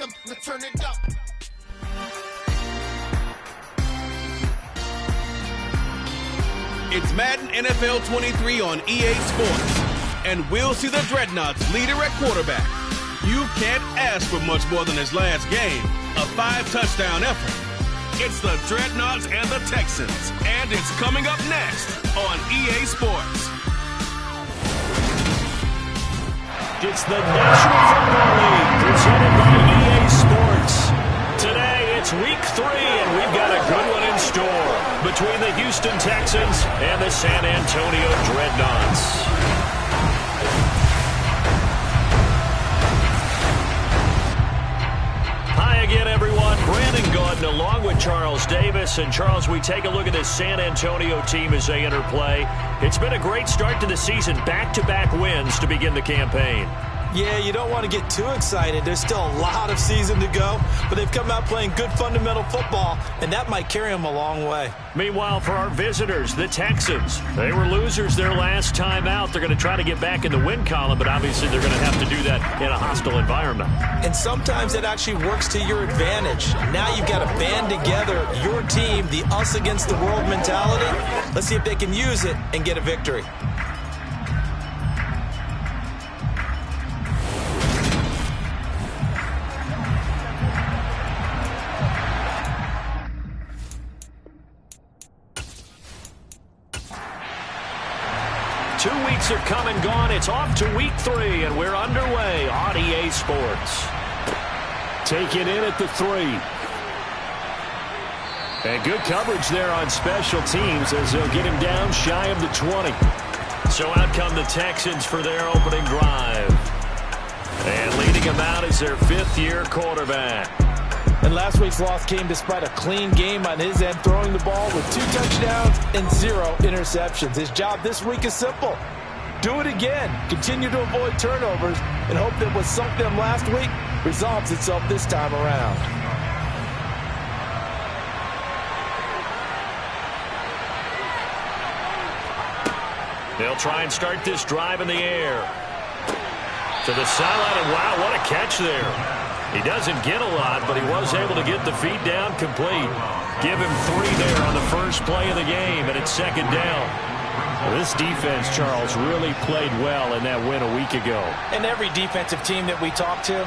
rhythm, let's turn it up. It's Madden NFL 23 on EA Sports, and we'll see the Dreadnoughts leader at quarterback. You can't ask for much more than his last game, a 5-touchdown effort. It's the Dreadnoughts and the Texans, and it's coming up next on EA Sports. It's the National Football League presented by EA Sports. Today it's week 3, and we've got a good one in store between the Houston Texans and the San Antonio Dreadnoughts. Hi again, everyone. Brandon Gordon along with Charles Davis. And Charles, we take a look at this San Antonio team as they enter play. It's been a great start to the season. Back-to-back wins to begin the campaign. Yeah, you don't want to get too excited. There's still a lot of season to go, but they've come out playing good fundamental football, and that might carry them a long way. Meanwhile, for our visitors, the Texans, they were losers their last time out. They're going to try to get back in the win column, but obviously they're going to have to do that in a hostile environment. And sometimes it actually works to your advantage. Now you've got to band together your team, the us against the world mentality. Let's see if they can use it and get a victory. Have come and gone. It's off to week 3, and we're underway on EA Sports. Taking in at the 3. And good coverage there on special teams as they'll get him down shy of the 20. So out come the Texans for their opening drive. And leading him out is their 5th-year quarterback. And last week's loss came despite a clean game on his end, throwing the ball with 2 touchdowns and 0 interceptions. His job this week is simple. Do it again. Continue to avoid turnovers and hope that what sunk them last week resolves itself this time around. They'll try and start this drive in the air. To the sideline, and wow, what a catch there. He doesn't get a lot, but he was able to get the feet down complete. Give him 3 there on the first play of the game, and it's 2nd down. Well, this defense, Charles, really played well in that win a week ago. And every defensive team that we talk to,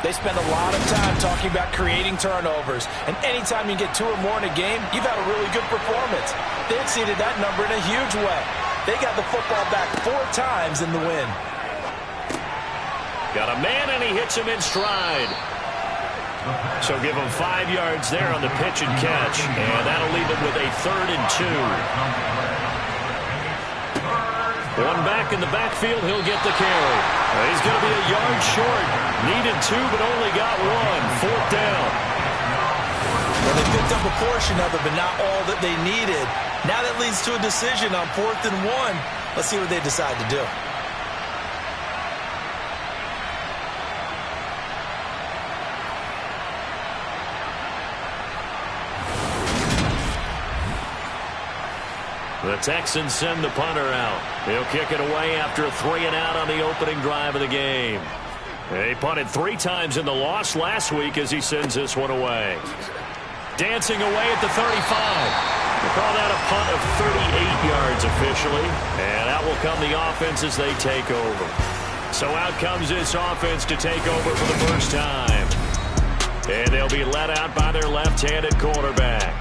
they spend a lot of time talking about creating turnovers. And anytime you get 2 or more in a game, you've had a really good performance. They exceeded that number in a huge way. They got the football back 4 times in the win. Got a man, and he hits him in stride. So give him 5 yards there on the pitch and catch. And that'll leave him with a 3rd and 2. One back in the backfield, he'll get the carry. He's going to be a yard short. Needed 2, but only got 1. 4th down. Well, they picked up a portion of it, but not all that they needed. Now that leads to a decision on 4th and 1. Let's see what they decide to do. The Texans send the punter out. He'll kick it away after a 3-and-out on the opening drive of the game. He punted 3 times in the loss last week as he sends this one away. Dancing away at the 35. We'll call that a punt of 38 yards officially. And out will come the offense as they take over. So out comes this offense to take over for the first time. And they'll be let out by their left-handed quarterback.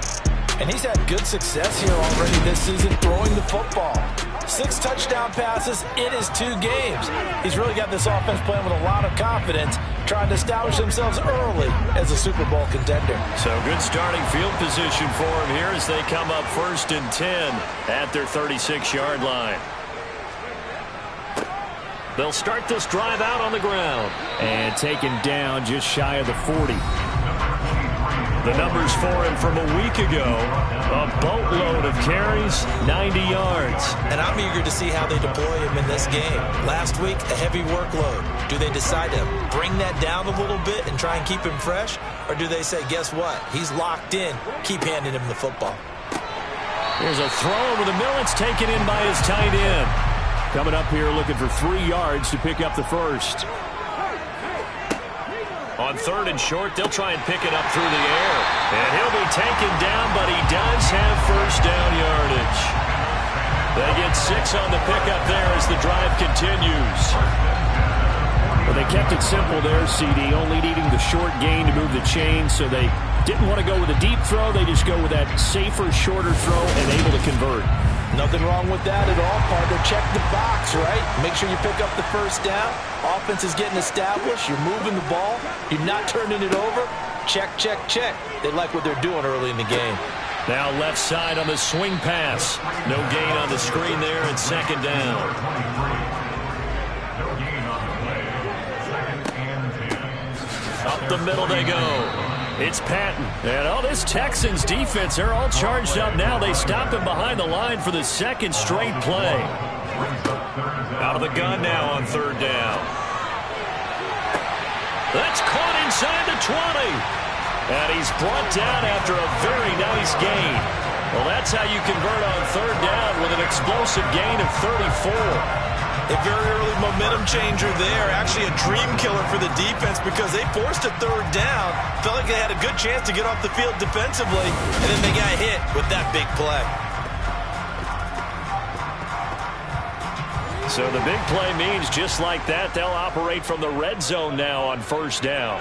And he's had good success here already this season throwing the football. 6 touchdown passes in his 2 games. He's really got this offense playing with a lot of confidence, trying to establish themselves early as a Super Bowl contender. So good starting field position for him here as they come up 1st and 10 at their 36-yard line. They'll start this drive out on the ground. And taken down just shy of the 40. The numbers for him from a week ago, a boatload of carries, 90 yards. And I'm eager to see how they deploy him in this game. Last week, a heavy workload. Do they decide to bring that down a little bit and try and keep him fresh? Or do they say, guess what? He's locked in. Keep handing him the football. Here's a throw over the middle. It's taken in by his tight end. Coming up here looking for 3 yards to pick up the first. On 3rd and short, they'll try and pick it up through the air. And he'll be taken down, but he does have first down yardage. They get 6 on the pickup there as the drive continues. Well, they kept it simple there, CD, only needing the short gain to move the chain, so they didn't want to go with a deep throw. They just go with that safer, shorter throw and able to convert. Nothing wrong with that at all, partner. Check the box, right? Make sure you pick up the first down. Offense is getting established. You're moving the ball. You're not turning it over. Check, check, check. They like what they're doing early in the game. Now left side on the swing pass. No gain on the screen there, and 2nd down. Up the middle they go. It's Patton. And this Texans defense, they're all charged up now. They stop him behind the line for the 2nd straight play. Out of the gun now on 3rd down. That's caught inside the 20. And he's brought down after a very nice gain. Well, that's how you convert on 3rd down with an explosive gain of 34. A very early momentum changer there. Actually a dream killer for the defense because they forced a 3rd down. Felt like they had a good chance to get off the field defensively, and then they got hit with that big play. So the big play means just like that, they'll operate from the red zone now on 1st down.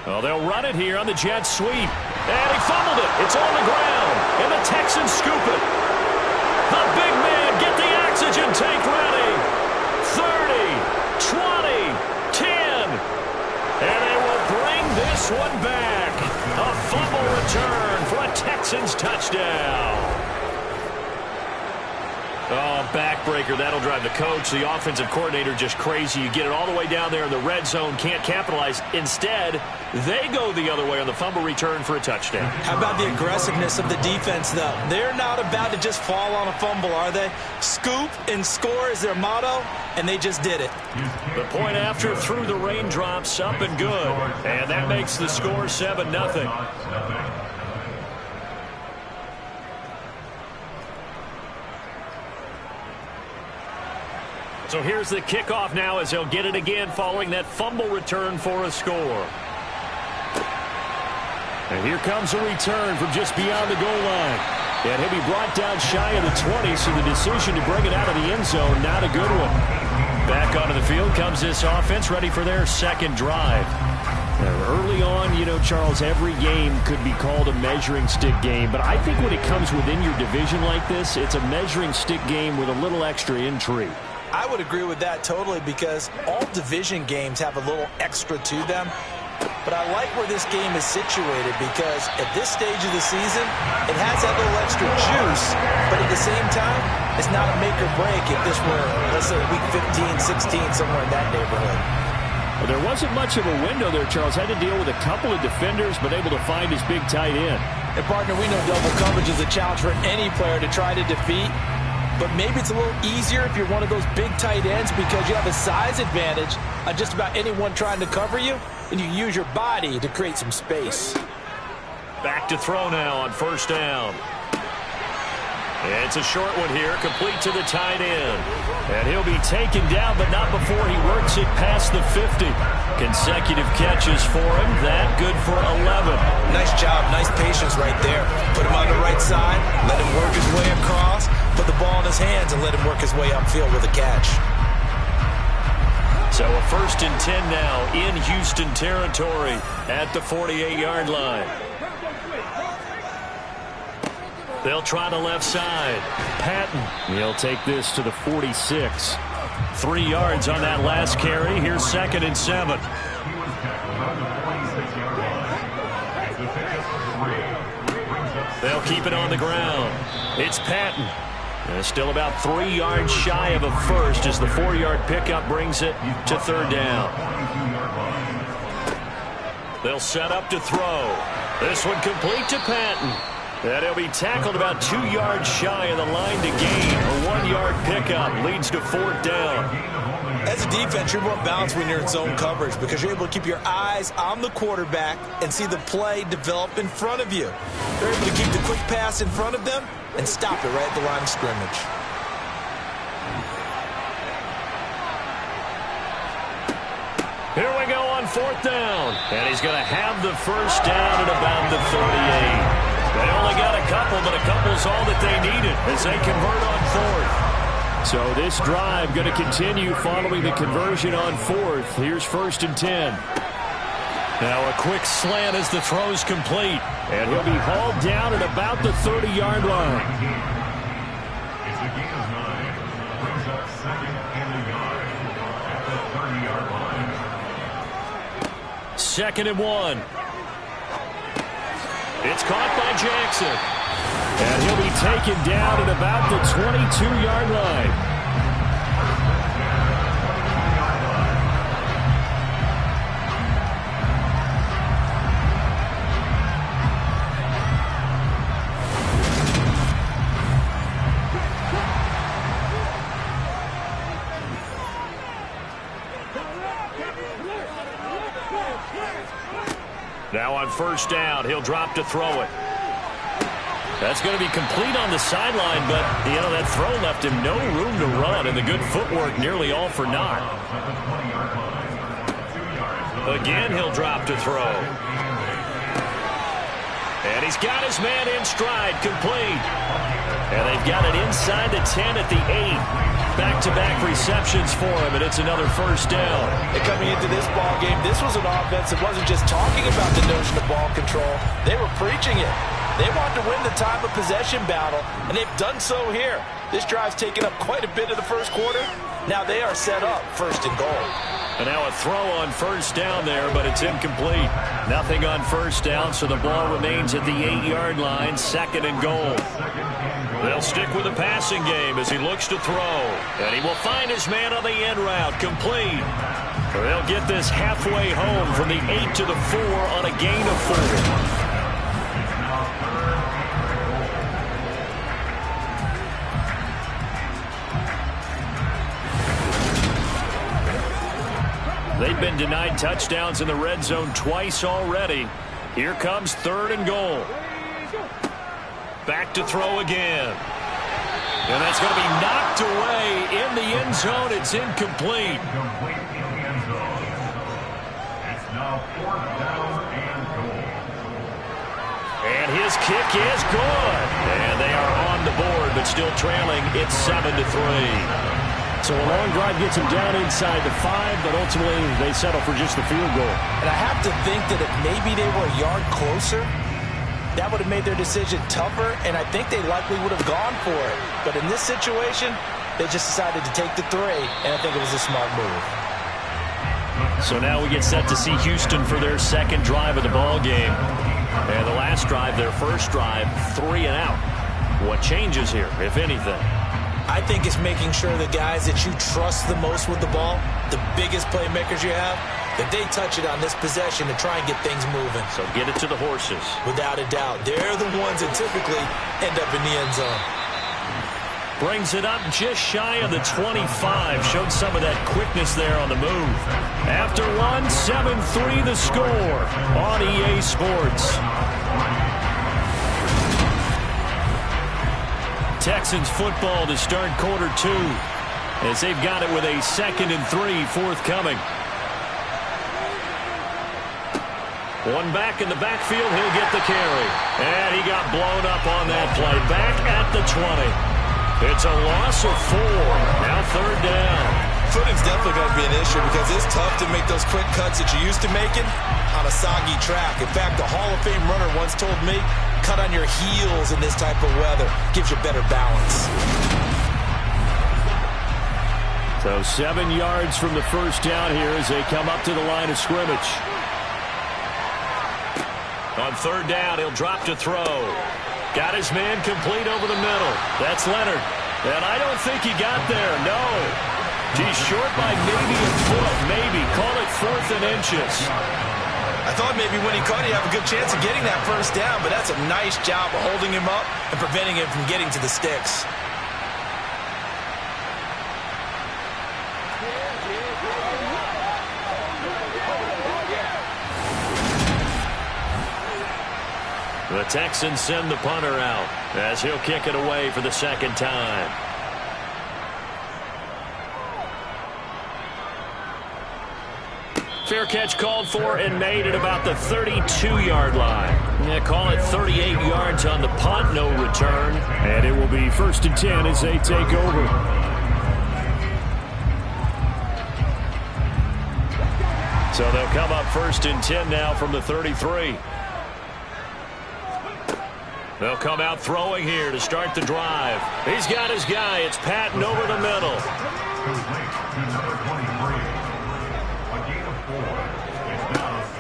Well, they'll run it here on the jet sweep. And he fumbled it. It's on the ground. And the Texans scoop it. The big man, get the oxygen tank ready. 30, 20, 10. And they will bring this one back. A fumble return for a Texans touchdown. Oh, backbreaker. That'll drive the coach, the offensive coordinator, just crazy. You get it all the way down there in the red zone, can't capitalize. Instead, they go the other way on the fumble return for a touchdown. How about the aggressiveness of the defense, though? They're not about to just fall on a fumble, are they? Scoop and score is their motto, and they just did it. The point after through the raindrops, up and good. And that makes the score 7-0. So here's the kickoff now as they'll get it again following that fumble return for a score. And here comes a return from just beyond the goal line. And he'll be brought down shy of the 20, so the decision to bring it out of the end zone, not a good one. Back onto the field comes this offense, ready for their 2nd drive. Now, early on, you know, Charles, every game could be called a measuring stick game. But I think when it comes within your division like this, it's a measuring stick game with a little extra intrigue. I would agree with that totally because all division games have a little extra to them. But I like where this game is situated because at this stage of the season, it has that little extra juice. But at the same time, it's not a make or break if this were, let's say, week 15, 16, somewhere in that neighborhood. Well, there wasn't much of a window there, Charles. Had to deal with a couple of defenders, but able to find his big tight end. And, partner, we know double coverage is a challenge for any player to try to defeat. But maybe it's a little easier if you're one of those big tight ends because you have a size advantage on just about anyone trying to cover you, and you use your body to create some space. Back to throw now on 1st down. It's a short one here, complete to the tight end. And he'll be taken down, but not before he works it past the 50. Consecutive catches for him. That good for 11. Nice job. Nice patience right there. Put him on the right side, let him work his way across, put the ball in his hands, and let him work his way upfield with a catch. So a 1st and 10 now in Houston territory at the 48-yard line. They'll try the left side. Patton. He'll take this to the 46. 3 yards on that last carry. Here's 2nd and 7. They'll keep it on the ground. It's Patton. Still about 3 yards shy of a first as the 4-yard pickup brings it to 3rd down. They'll set up to throw. This one complete to Patton. And he'll be tackled about 2 yards shy of the line to gain. A 1-yard pickup leads to 4th down. As a defense, you're more balanced when you're in zone coverage because you're able to keep your eyes on the quarterback and see the play develop in front of you. They're able to keep the quick pass in front of them and stop it right at the line of scrimmage. 4th down. And he's going to have the first down at about the 38. They only got a couple, but a couple's all that they needed as they convert on 4th. So this drive going to continue following the conversion on 4th. Here's 1st and 10. Now a quick slant as the throw's complete. And he'll be hauled down at about the 30-yard line. 2nd and 1. It's caught by Jackson. And he'll be taken down at about the 22-yard line. Now on 1st down, he'll drop to throw it. That's going to be complete on the sideline, but, you know, that throw left him no room to run, and the good footwork nearly all for naught. Again, he'll drop to throw. And he's got his man in stride, complete. And they've got it inside the 10 at the 8. Back-to-back receptions for him, and it's another 1st down. And coming into this ball game, this was an offense that wasn't just talking about the notion of ball control. They were preaching it. They want to win the time of possession battle, and they've done so here. This drive's taken up quite a bit of the first quarter. Now they are set up 1st and goal. And now a throw on 1st down there, but it's incomplete. Nothing on 1st down, so the ball remains at the 8-yard line, 2nd and goal. They'll stick with the passing game as he looks to throw. And he will find his man on the end route, complete. They'll get this halfway home from the 8 to the 4 on a gain of 4. They've been denied touchdowns in the red zone twice already. Here comes 3rd and goal. Back to throw again. And that's going to be knocked away in the end zone. It's incomplete. And his kick is good. And they are on the board, but still trailing. It's 7-3. So a long drive gets him down inside the 5, but ultimately they settle for just the field goal. And I have to think that if maybe they were a yard closer, that would have made their decision tougher, and I think they likely would have gone for it. But in this situation, they just decided to take the 3, and I think it was a smart move. So now we get set to see Houston for their 2nd drive of the ball game. And the last drive, their 1st drive, 3 and out. What changes here, if anything? I think it's making sure the guys that you trust the most with the ball, the biggest playmakers you have, that they touch it on this possession to try and get things moving. So get it to the horses. Without a doubt. They're the ones that typically end up in the end zone. Brings it up just shy of the 25. Showed some of that quickness there on the move. After 1, 7-3 the score on EA Sports. Texans football to start quarter 2 as they've got it with a 2nd and 3 forthcoming. One back in the backfield, he'll get the carry. And he got blown up on that play. Back at the 20. It's a loss of 4. Now 3rd down. Footing's definitely going to be an issue because it's tough to make those quick cuts that you're used to making on a soggy track. In fact, a Hall of Fame runner once told me, cut on your heels in this type of weather. Gives you better balance. So 7 yards from the 1st down here as they come up to the line of scrimmage. On 3rd down, he'll drop to throw. Got his man complete over the middle. That's Leonard. And I don't think he got there, no. He's short by maybe a foot, maybe. Call it 4th and inches. I thought maybe when he caught it, he'd have a good chance of getting that 1st down, but that's a nice job of holding him up and preventing him from getting to the sticks. The Texans send the punter out as he'll kick it away for the 2nd time. Fair catch called for and made at about the 32-yard line. Yeah, call it 38 yards on the punt, no return. And it will be 1st and 10 as they take over. So they'll come up 1st and 10 now from the 33. They'll come out throwing here to start the drive. He's got his guy. It's Patton over the middle.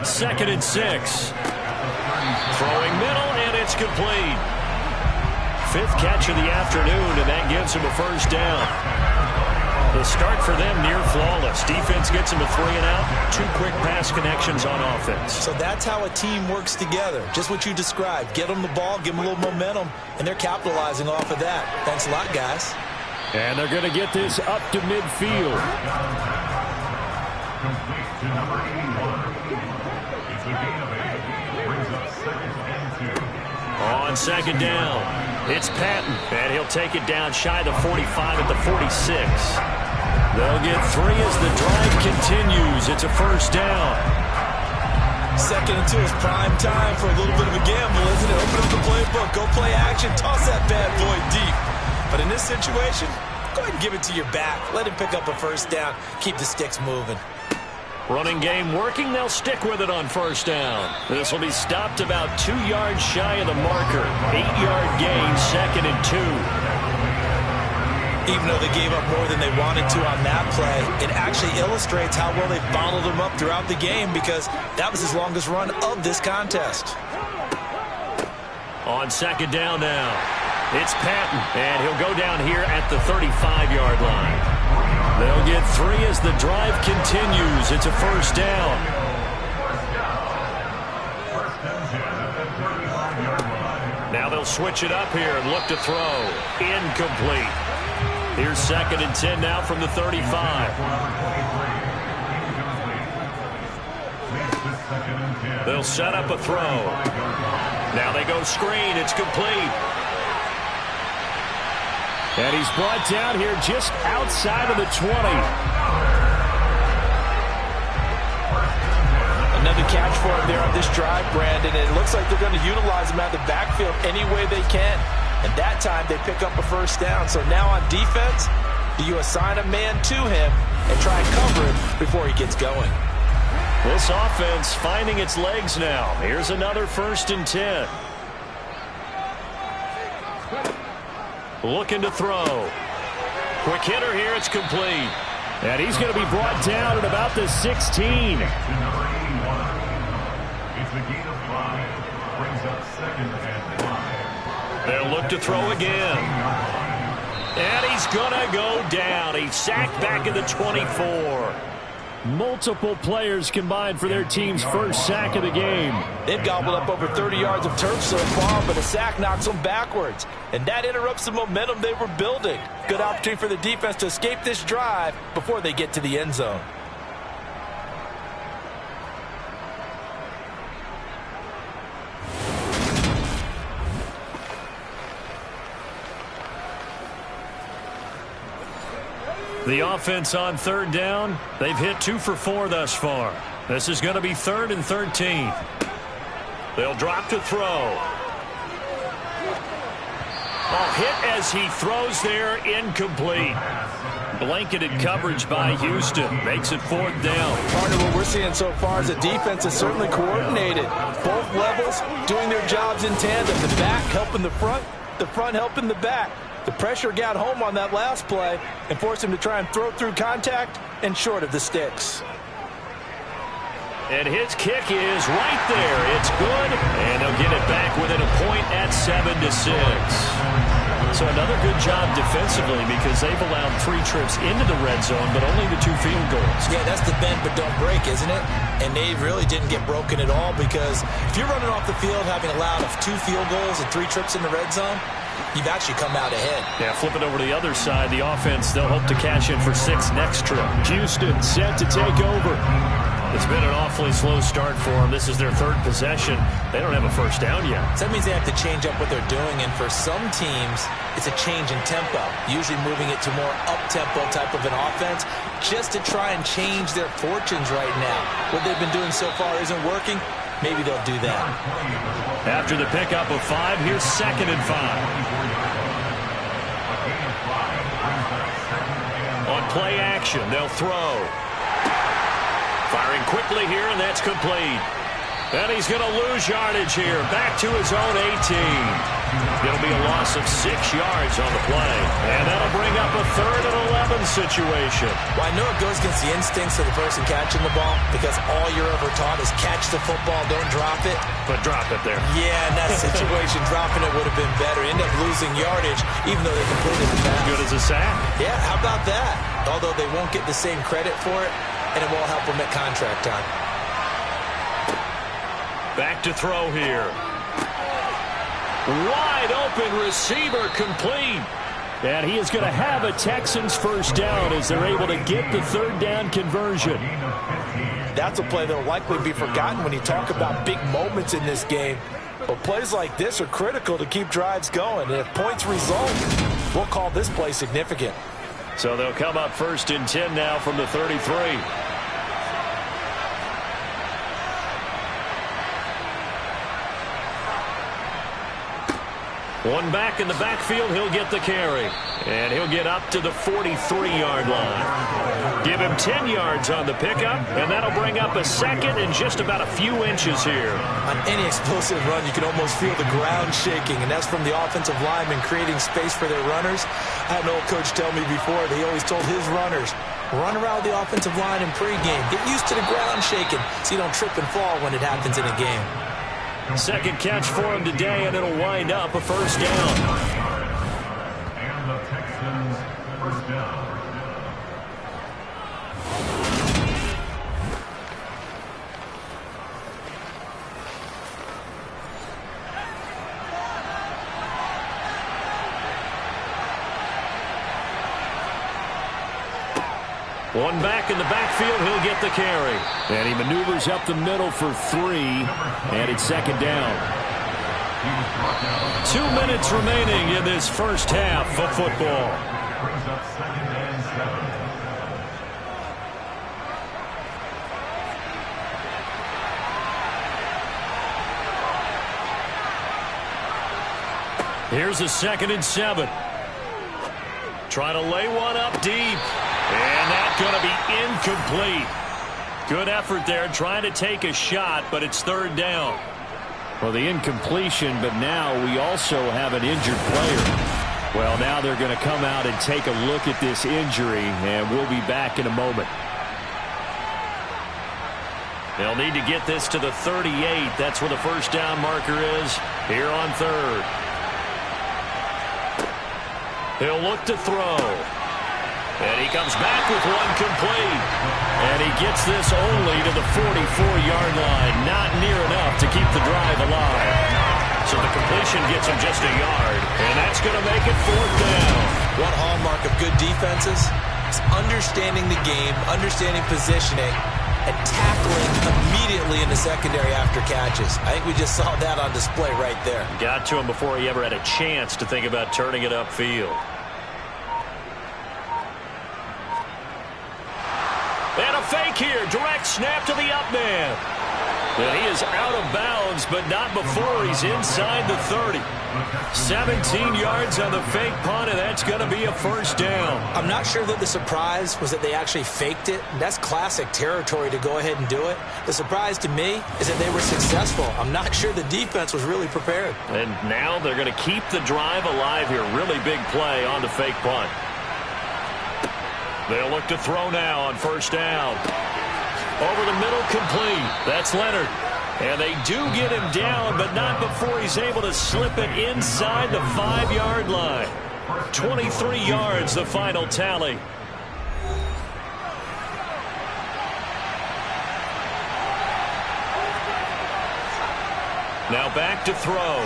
2nd and 6. Throwing middle, and it's complete. 5th catch of the afternoon, and that gives him a 1st down. The start for them near flawless. Defense gets him a 3-and-out. 2 quick pass connections on offense. So that's how a team works together. Just what you described. Get them the ball, give them a little momentum, and they're capitalizing off of that. Thanks a lot, guys. And they're going to get this up to midfield. On 2nd down, it's Patton, and he'll take it down shy of the 45 at the 46. They'll get 3 as the drive continues. It's a 1st down. 2nd and 2 is prime time for a little bit of a gamble, isn't it? Open up the playbook, go play action, toss that bad boy deep. But in this situation, go ahead and give it to your back. Let him pick up a 1st down. Keep the sticks moving. Running game working. They'll stick with it on 1st down. This will be stopped about 2 yards shy of the marker. 8-yard gain, 2nd and 2. Even though they gave up more than they wanted to on that play, it actually illustrates how well they bottled him up throughout the game because that was his longest run of this contest. On 2nd down now, it's Patton, and he'll go down here at the 35-yard line. They'll get 3 as the drive continues. It's a 1st down. Now they'll switch it up here and look to throw. Incomplete. Here's 2nd and 10 now from the 35. They'll set up a throw. Now they go screen. It's complete. And he's brought down here just outside of the 20. Another catch for him there on this drive, Brandon. And it looks like they're going to utilize him out of the backfield any way they can. And that time they pick up a 1st down. So now on defense, do you assign a man to him and try and cover him before he gets going? This offense finding its legs now. Here's another 1st and 10. Looking to throw. Quick hitter here. It's complete. And he's going to be brought down at about the 16. They'll look to throw again. And he's going to go down. He's sacked back at the 24. Multiple players combined for their team's 1st sack of the game. They've gobbled up over 30 yards of turf so far, but a sack knocks them backwards. And that interrupts the momentum they were building. Good opportunity for the defense to escape this drive before they get to the end zone. The offense on 3rd down, they've hit 2 for 4 thus far. This is going to be 3rd and 13. They'll drop to throw. Oh, hit as he throws there, incomplete. Blanketed coverage by Houston. Makes it 4th down. Part of what we're seeing so far is the defense is certainly coordinated. Both levels doing their jobs in tandem. The back helping the front helping the back. The pressure got home on that last play and forced him to try and throw through contact and short of the sticks. And his kick is right there. It's good, and they'll get it back within a point at 7-6. So another good job defensively because they've allowed 3 trips into the red zone, but only the 2 field goals. Yeah, that's the bend but don't break, isn't it? And they really didn't get broken at all because if you're running off the field having allowed 2 field goals and 3 trips in the red zone, you've actually come out ahead. Yeah, flip it over to the other side. The offense, they'll hope to cash in for 6 next trip. Houston set to take over. It's been an awfully slow start for them. This is their third possession. They don't have a first down yet. So that means they have to change up what they're doing, and for some teams, it's a change in tempo, usually moving it to more up-tempo type of an offense just to try and change their fortunes right now. What they've been doing so far isn't working. Maybe they'll do that. After the pickup of 5, here's 2nd and 5. On play action, they'll throw. Firing quickly here, and that's complete. And he's going to lose yardage here. Back to his own 18. It'll be a loss of 6 yards on the play. And that'll bring up a 3rd and 11 situation. Well, I know it goes against the instincts of the person catching the ball because all you're ever taught is catch the football, don't drop it. But drop it there. Yeah, in that situation, dropping it would have been better. End up losing yardage, even though they completed the pass. Good as a sack. Yeah, how about that? Although they won't get the same credit for it, and it won't help them at contract time. Back to throw here. Wide open receiver complete. And he is going to have a Texans first down as they're able to get the 3rd down conversion. That's a play that will likely be forgotten when you talk about big moments in this game. But plays like this are critical to keep drives going. And if points result, we'll call this play significant. So they'll come up 1st and 10 now from the 33. One back in the backfield, he'll get the carry. And he'll get up to the 43-yard line. Give him 10 yards on the pickup, and that'll bring up a 2nd and just about a few inches here. On any explosive run, you can almost feel the ground shaking, and that's from the offensive linemen creating space for their runners. I had an old coach tell me before that he always told his runners, run around the offensive line in pregame. Get used to the ground shaking so you don't trip and fall when it happens in a game. 2nd catch for him today, and it'll wind up a 1st down. And the Texans first down. One back in the backfield, he'll get the carry. And he maneuvers up the middle for 3, and it's 2nd down. 2 minutes remaining in this first half of football. Brings up 2nd and 7. Here's a 2nd and 7. Trying to lay one up deep. And that's going to be incomplete. Good effort there trying to take a shot, but it's 3rd down. Well, the incompletion, but now we also have an injured player. Well, now they're going to come out and take a look at this injury, and we'll be back in a moment. They'll need to get this to the 38. That's where the first down marker is here on 3rd. He'll look to throw. And he comes back with one complete. And he gets this only to the 44-yard line. Not near enough to keep the drive alive. So the completion gets him just a yard. And that's going to make it 4th down. One hallmark of good defenses is understanding the game, understanding positioning, and tackling immediately in the secondary after catches. I think we just saw that on display right there. Got to him before he ever had a chance to think about turning it upfield. And a fake here. Direct snap to the up man. And he is out of bounds, but not before he's inside the 30. 17 yards on the fake punt, and that's going to be a first down. I'm not sure that the surprise was that they actually faked it. That's classic territory to go ahead and do it. The surprise to me is that they were successful. I'm not sure the defense was really prepared. And now they're going to keep the drive alive here. Really big play on the fake punt. They'll look to throw now on first down. Over the middle, complete. That's Leonard. And they do get him down, but not before he's able to slip it inside the 5-yard line. 23 yards, the final tally. Now back to throw.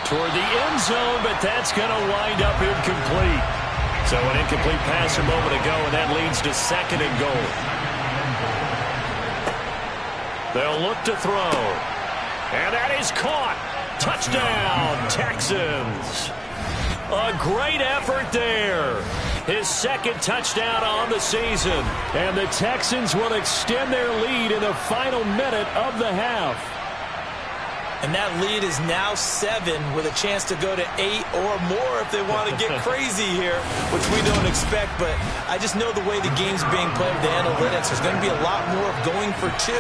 Toward the end zone, but that's going to wind up incomplete. So an incomplete pass a moment ago, and that leads to 2nd and goal. They'll look to throw. And that is caught. Touchdown, Texans. A great effort there. His 2nd touchdown on the season. And the Texans will extend their lead in the final minute of the half. And that lead is now 7 with a chance to go to 8 or more if they want to get crazy here, which we don't expect. But I just know the way the game's being played with the analytics, there's going to be a lot more of going for 2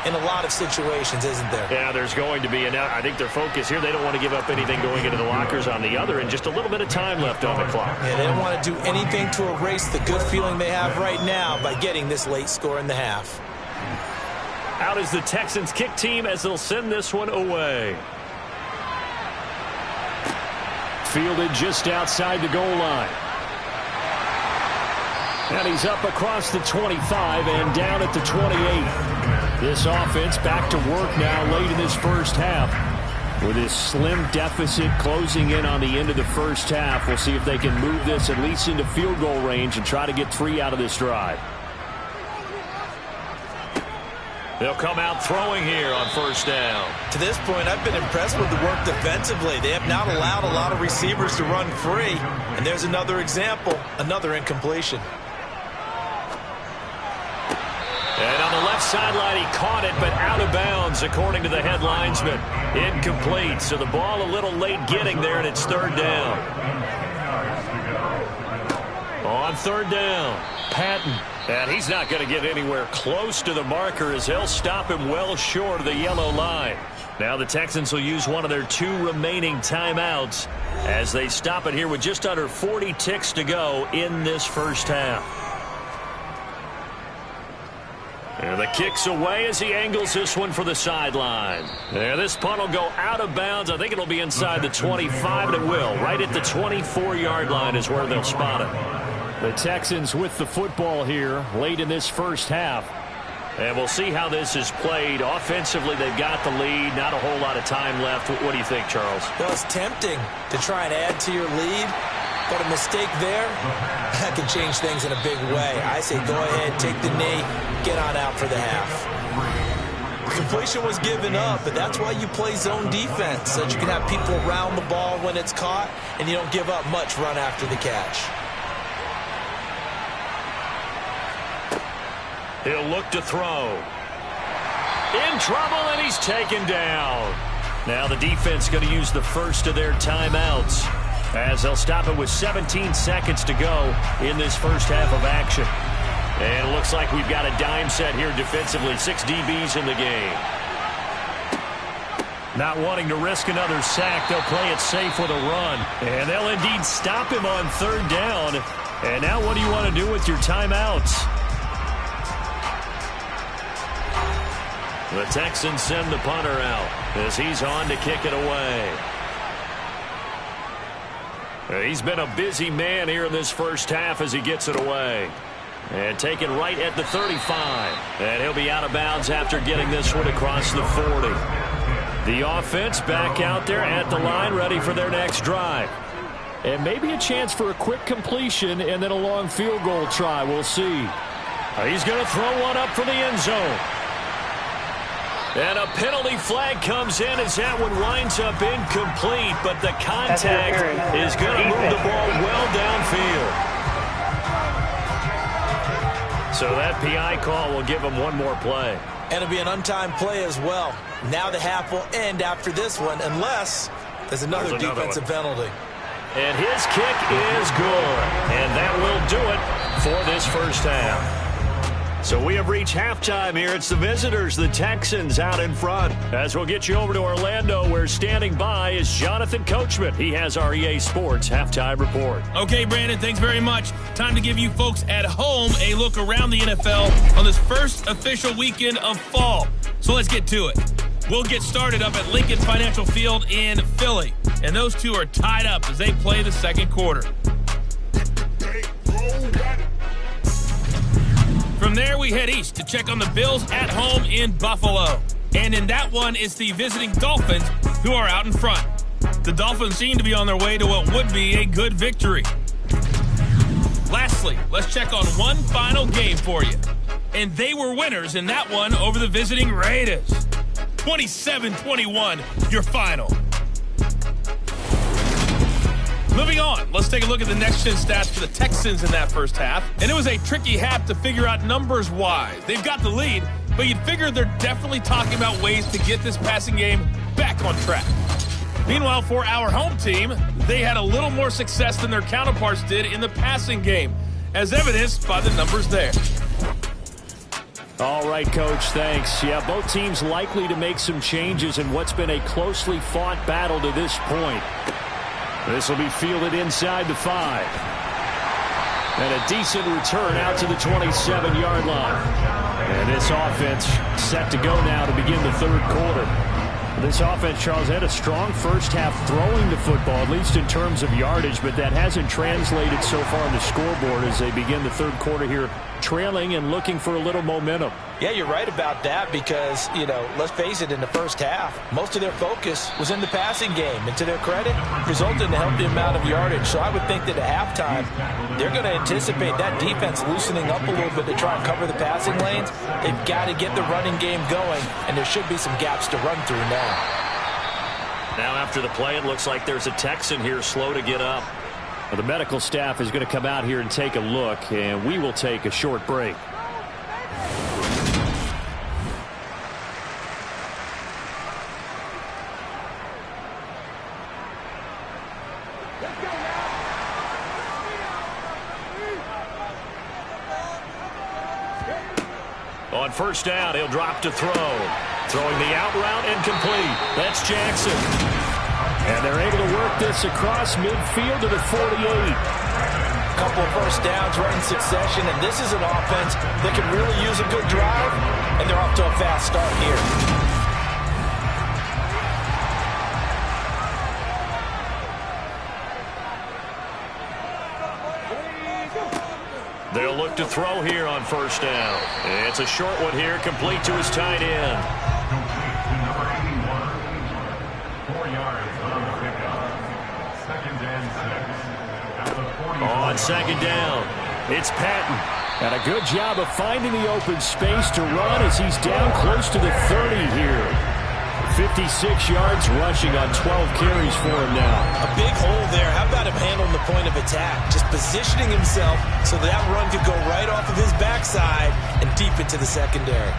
in a lot of situations, isn't there? Yeah, there's going to be. And now I think their focus here, they don't want to give up anything going into the lockers on the other, and just a little bit of time left on the clock. Yeah, they don't want to do anything to erase the good feeling they have right now by getting this late score in the half. Out is the Texans kick team as they'll send this one away. Fielded just outside the goal line. And he's up across the 25 and down at the 28. This offense back to work now late in this first half. With this slim deficit closing in on the end of the first half, we'll see if they can move this at least into field goal range and try to get 3 out of this drive. They'll come out throwing here on 1st down. To this point, I've been impressed with the work defensively. They have not allowed a lot of receivers to run free. And there's another example, another incompletion. And on the left sideline, he caught it, but out of bounds, according to the head linesman. Incomplete, so the ball a little late getting there, and it's 3rd down. On 3rd down, Patton. And he's not going to get anywhere close to the marker as they'll stop him well short of the yellow line. Now the Texans will use one of their 2 remaining timeouts as they stop it here with just under 40 ticks to go in this first half. And the kick's away as he angles this one for the sideline. And this punt will go out of bounds. I think it'll be inside the 25, and it will. Right at the 24-yard line is where they'll spot it. The Texans with the football here late in this first half. And we'll see how this is played. Offensively, they've got the lead. Not a whole lot of time left. What do you think, Charles? Well, it's tempting to try and add to your lead. But a mistake there, that can change things in a big way. I say go ahead, take the knee, get on out for the half. The completion was given up, but that's why you play zone defense, so that you can have people around the ball when it's caught, and you don't give up much run after the catch. He'll look to throw. In trouble, and he's taken down. Now the defense going to use the first of their timeouts as they'll stop it with 17 seconds to go in this first half of action. And it looks like we've got a dime set here defensively. 6 DBs in the game. Not wanting to risk another sack, they'll play it safe with a run. And they'll indeed stop him on 3rd down. And now what do you want to do with your timeouts? The Texans send the punter out as he's on to kick it away. He's been a busy man here in this first half as he gets it away. And taken right at the 35. And he'll be out of bounds after getting this one across the 40. The offense back out there at the line, ready for their next drive. And maybe a chance for a quick completion and then a long field goal try. We'll see. He's going to throw one up for the end zone. And a penalty flag comes in as that one winds up incomplete, but the contact is going to move the ball well downfield. So that PI call will give him one more play. And it'll be an untimed play as well. Now the half will end after this one, unless there's another defensive penalty. And his kick is good. And that will do it for this first half. So we have reached halftime here. It's the visitors, the Texans, out in front. As we'll get you over to Orlando, where standing by is Jonathan Coachman. He has our EA Sports halftime report. Okay, Brandon, thanks very much. Time to give you folks at home a look around the NFL on this first official weekend of fall. So let's get to it. We'll get started up at Lincoln Financial Field in Philly. And those two are tied up as they play the second quarter. From there, we head east to check on the Bills at home in Buffalo. And in that one, it's the visiting Dolphins who are out in front. The Dolphins seem to be on their way to what would be a good victory. Lastly, let's check on one final game for you. And they were winners in that one over the visiting Raiders. 27-21, your final. Moving on, let's take a look at the next-gen stats for the Texans in that first half. And it was a tricky half to figure out numbers-wise. They've got the lead, but you'd figure they're definitely talking about ways to get this passing game back on track. Meanwhile, for our home team, they had a little more success than their counterparts did in the passing game, as evidenced by the numbers there. All right, Coach, thanks. Yeah, both teams likely to make some changes in what's been a closely fought battle to this point. This will be fielded inside the 5. And a decent return out to the 27-yard line. And this offense set to go now to begin the third quarter. This offense, Charles, had a strong first half throwing the football, at least in terms of yardage, but that hasn't translated so far on the scoreboard as they begin the third quarter here, trailing and looking for a little momentum. Yeah, you're right about that because, let's face it, in the first half, most of their focus was in the passing game. And to their credit, resulted in a healthy amount of yardage. So I would think that at halftime, they're going to anticipate that defense loosening up a little bit to try and cover the passing lanes. They've got to get the running game going, and there should be some gaps to run through now. Now after the play, it looks like there's a Texan here slow to get up. Well, the medical staff is going to come out here and take a look, and we will take a short break. On first down, he'll drop to throw. Throwing the out route and complete. That's Jackson. And they're able to work this across midfield to the 48. A couple of first downs right in succession, and this is an offense that can really use a good drive, and they're off to a fast start here. They'll look to throw here on first down. It's a short one here, complete to his tight end. Complete to number 81. 4 yards on the pickup. Second and 6. At the 40. On second down, it's Patton. And a good job of finding the open space to run as he's down close to the 30 here. 56 yards rushing on 12 carries for him now. A big hole there. How about him handling the point of attack? Just positioning himself so that run could go right off of his backside and deep into the secondary.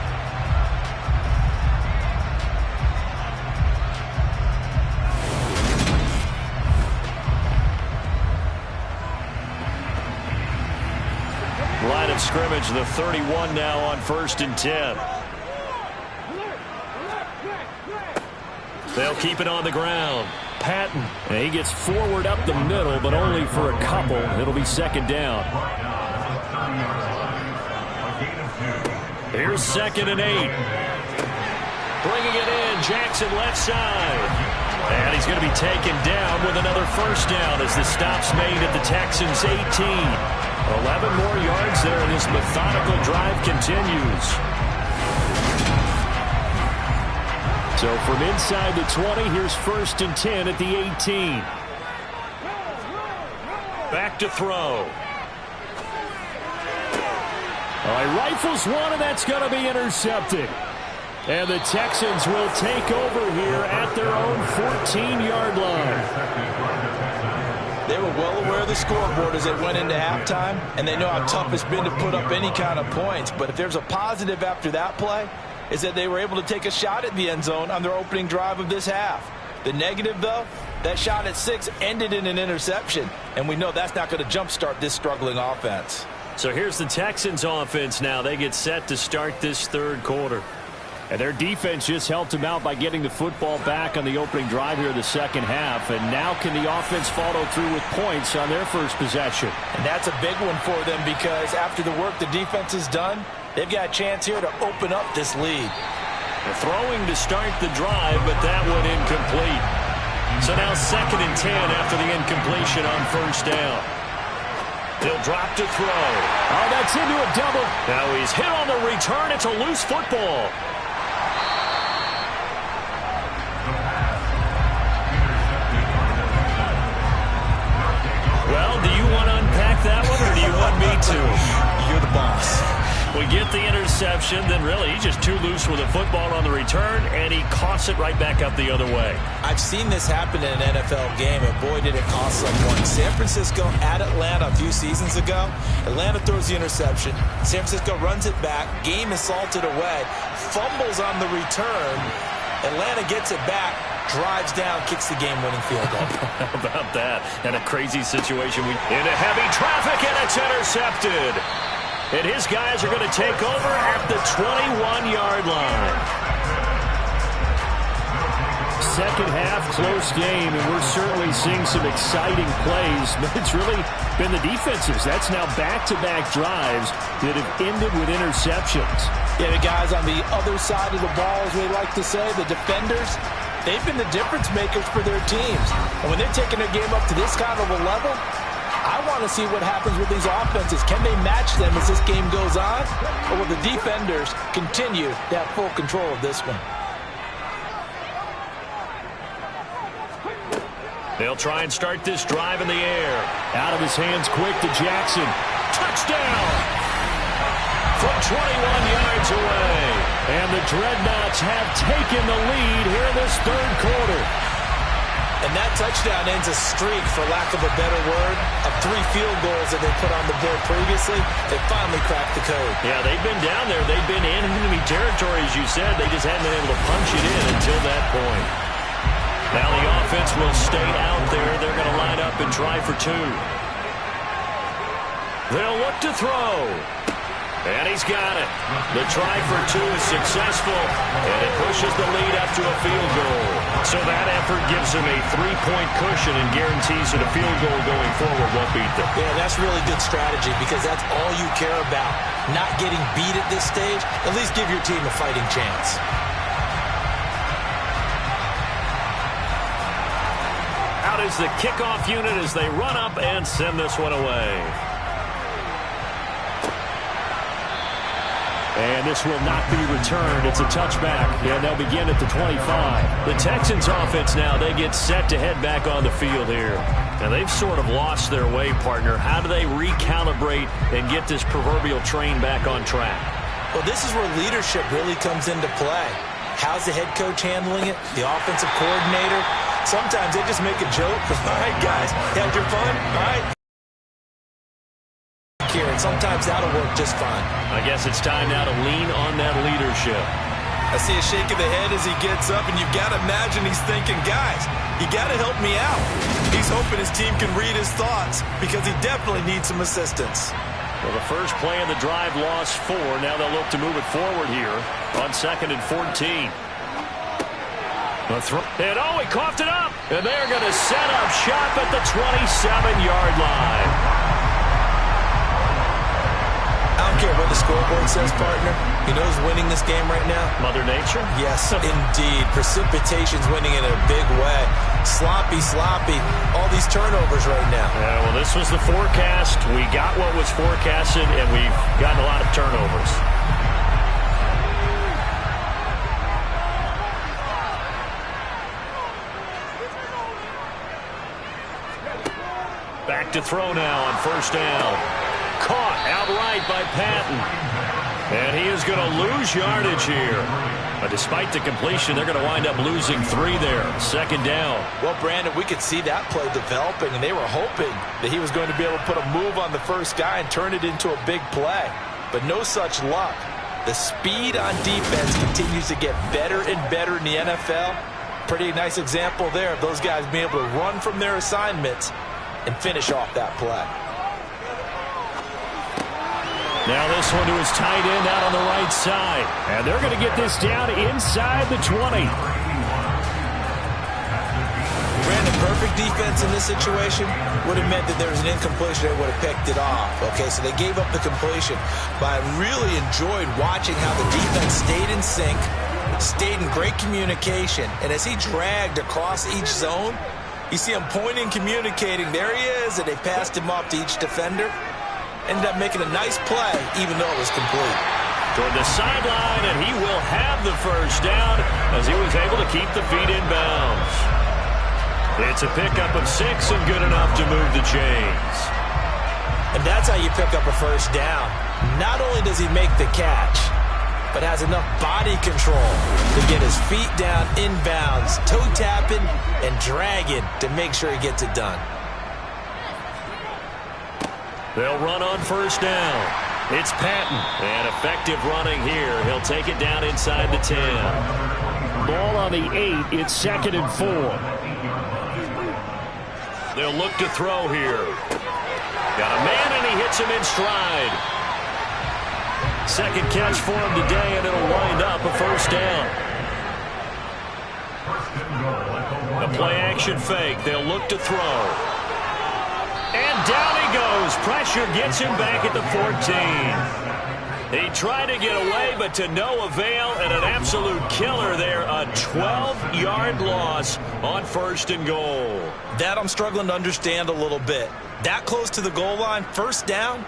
Line of scrimmage, the 31 now on first and 10. They'll keep it on the ground. Patton, and he gets forward up the middle, but only for a couple. It'll be second down. Here's second and 8. Bringing it in, Jackson left side. And he's going to be taken down with another first down as the stop's made at the Texans' 18. 11 more yards there, and this methodical drive continues. So from inside the 20, here's first and 10 at the 18. Back to throw. All right, rifles one, and that's going to be intercepted. And the Texans will take over here at their own 14-yard line. They were well aware of the scoreboard as they went into halftime, and they know how tough it's been to put up any kind of points. But if there's a positive after that play, is that they were able to take a shot at the end zone on their opening drive of this half. The negative, though, that shot at 6 ended in an interception, and we know that's not going to jumpstart this struggling offense. So here's the Texans offense now. They get set to start this third quarter. And their defense just helped them out by getting the football back on the opening drive here of the second half. And now can the offense follow through with points on their first possession? And that's a big one for them because after the work the defense has done, they've got a chance here to open up this lead. They're throwing to start the drive, but that one incomplete. So now second and 10 after the incompletion on first down. He'll drop to throw. Oh, that's into a double. Now he's hit on the return. It's a loose football. Well, do you want to unpack that one, or do you want me to. You're the boss. We get the interception, then really he's just too loose with the football on the return, and he coughs it right back up the other way. I've seen this happen in an NFL game, and boy, did it cost someone. San Francisco at Atlanta a few seasons ago. Atlanta throws the interception. San Francisco runs it back. Game is salted away. Fumbles on the return. Atlanta gets it back, drives down, kicks the game-winning field goal. How about that? And a crazy situation. Into heavy traffic, and it's intercepted. And his guys are going to take over at the 21-yard line. Second half, close game, and we're certainly seeing some exciting plays, but it's really been the defenses. That's now back-to-back drives that have ended with interceptions. Yeah, the guys on the other side of the ball, as we like to say, the defenders, they've been the difference makers for their teams. And when they're taking their game up to this kind of a level, I want to see what happens with these offenses. Can they match them as this game goes on? Or will the defenders continue to have full control of this one? They'll try and start this drive in the air. Out of his hands quick to Jackson. Touchdown! From 21 yards away. And the Dreadnoughts have taken the lead here in this third quarter. And that touchdown ends a streak, for lack of a better word, of 3 field goals that they put on the board previously. They finally cracked the code. Yeah, they've been down there. They've been in enemy territory, as you said. They just hadn't been able to punch it in until that point. Now the offense will stay out there. They're going to line up and try for 2. They'll look to throw. And he's got it. The try for 2 is successful, and it pushes the lead up to a field goal. So that effort gives them a 3-point cushion and guarantees that a field goal going forward won't beat them. Yeah, that's really good strategy, because that's all you care about. Not getting beat at this stage. At least give your team a fighting chance. Out is the kickoff unit as they run up and send this one away. And this will not be returned. It's a touchback. And they'll begin at the 25. The Texans offense now, they get set to head back on the field here. Now they've sort of lost their way, partner. How do they recalibrate and get this proverbial train back on track? Well, this is where leadership really comes into play. How's the head coach handling it? The offensive coordinator? Sometimes they just make a joke. All right, guys, had your fun? All right. Here, and sometimes that'll work just fine. I guess it's time now to lean on that leadership. I see a shake of the head as he gets up, and you've got to imagine he's thinking, guys, you got to help me out. He's hoping his team can read his thoughts, because he definitely needs some assistance. Well, the first play of the drive lost 4. Now they'll look to move it forward here on 2nd and 14. And oh, he coughed it up. And they're going to set up shop at the 27-yard line. I don't care what the scoreboard says, partner. You know who's winning this game right now? Mother Nature? Yes, indeed. Precipitation's winning in a big way. Sloppy. All these turnovers right now. Yeah, well, this was the forecast. We got what was forecasted, and we've gotten a lot of turnovers. Back to throw now on first down. Caught outright by Patton. And he is going to lose yardage here. But despite the completion, they're going to wind up losing 3 there. 2nd down. Well, Brandon, we could see that play developing, and they were hoping that he was going to be able to put a move on the first guy and turn it into a big play. But no such luck. The speed on defense continues to get better and better in the NFL. Pretty nice example there of those guys being able to run from their assignments and finish off that play. Now this one to his tight end out on the right side. And they're going to get this down inside the 20. Brandon, perfect defense in this situation would have meant that there was an incompletion that would have picked it off. Okay, so they gave up the completion. But I really enjoyed watching how the defense stayed in sync, stayed in great communication. And as he dragged across each zone, you see him pointing, communicating. There he is, and they passed him off to each defender. Ended up making a nice play, even though it was complete. Toward the sideline, and he will have the first down as he was able to keep the feet in bounds. It's a pickup of 6 and good enough to move the chains. And that's how you pick up a first down. Not only does he make the catch, but has enough body control to get his feet down inbounds, toe tapping and dragging to make sure he gets it done. They'll run on first down. It's Patton. And effective running here. He'll take it down inside the 10. Ball on the 8. It's 2nd and 4. They'll look to throw here. Got a man, and he hits him in stride. Second catch for him today, and it'll wind up a first down. A play-action fake. They'll look to throw. And down he goes. Pressure gets him back at the 14. He tried to get away, but to no avail, and an absolute killer there. A 12-yard loss on 1st and goal. That I'm struggling to understand a little bit. That close to the goal line, first down,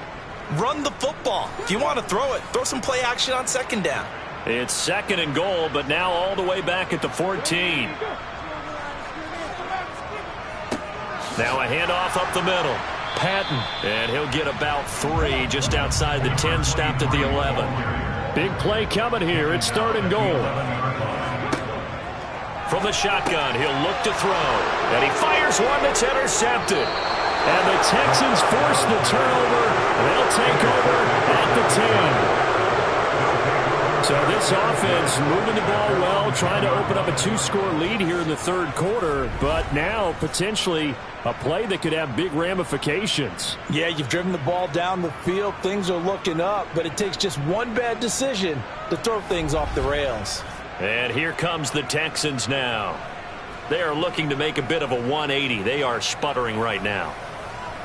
run the football. If you want to throw it, throw some play action on 2nd down. It's 2nd and goal, but now all the way back at the 14. Now a handoff up the middle. Patton, and he'll get about 3 just outside the 10, stopped at the 11. Big play coming here. It's 3rd and goal. From the shotgun, he'll look to throw. And he fires one that's intercepted. And the Texans force the turnover. They'll take over at the 10. So this offense moving the ball well, trying to open up a 2-score lead here in the 3rd quarter, but now potentially a play that could have big ramifications. Yeah, you've driven the ball down the field. Things are looking up, but it takes just one bad decision to throw things off the rails. And here comes the Texans now. They are looking to make a bit of a 180. They are sputtering right now.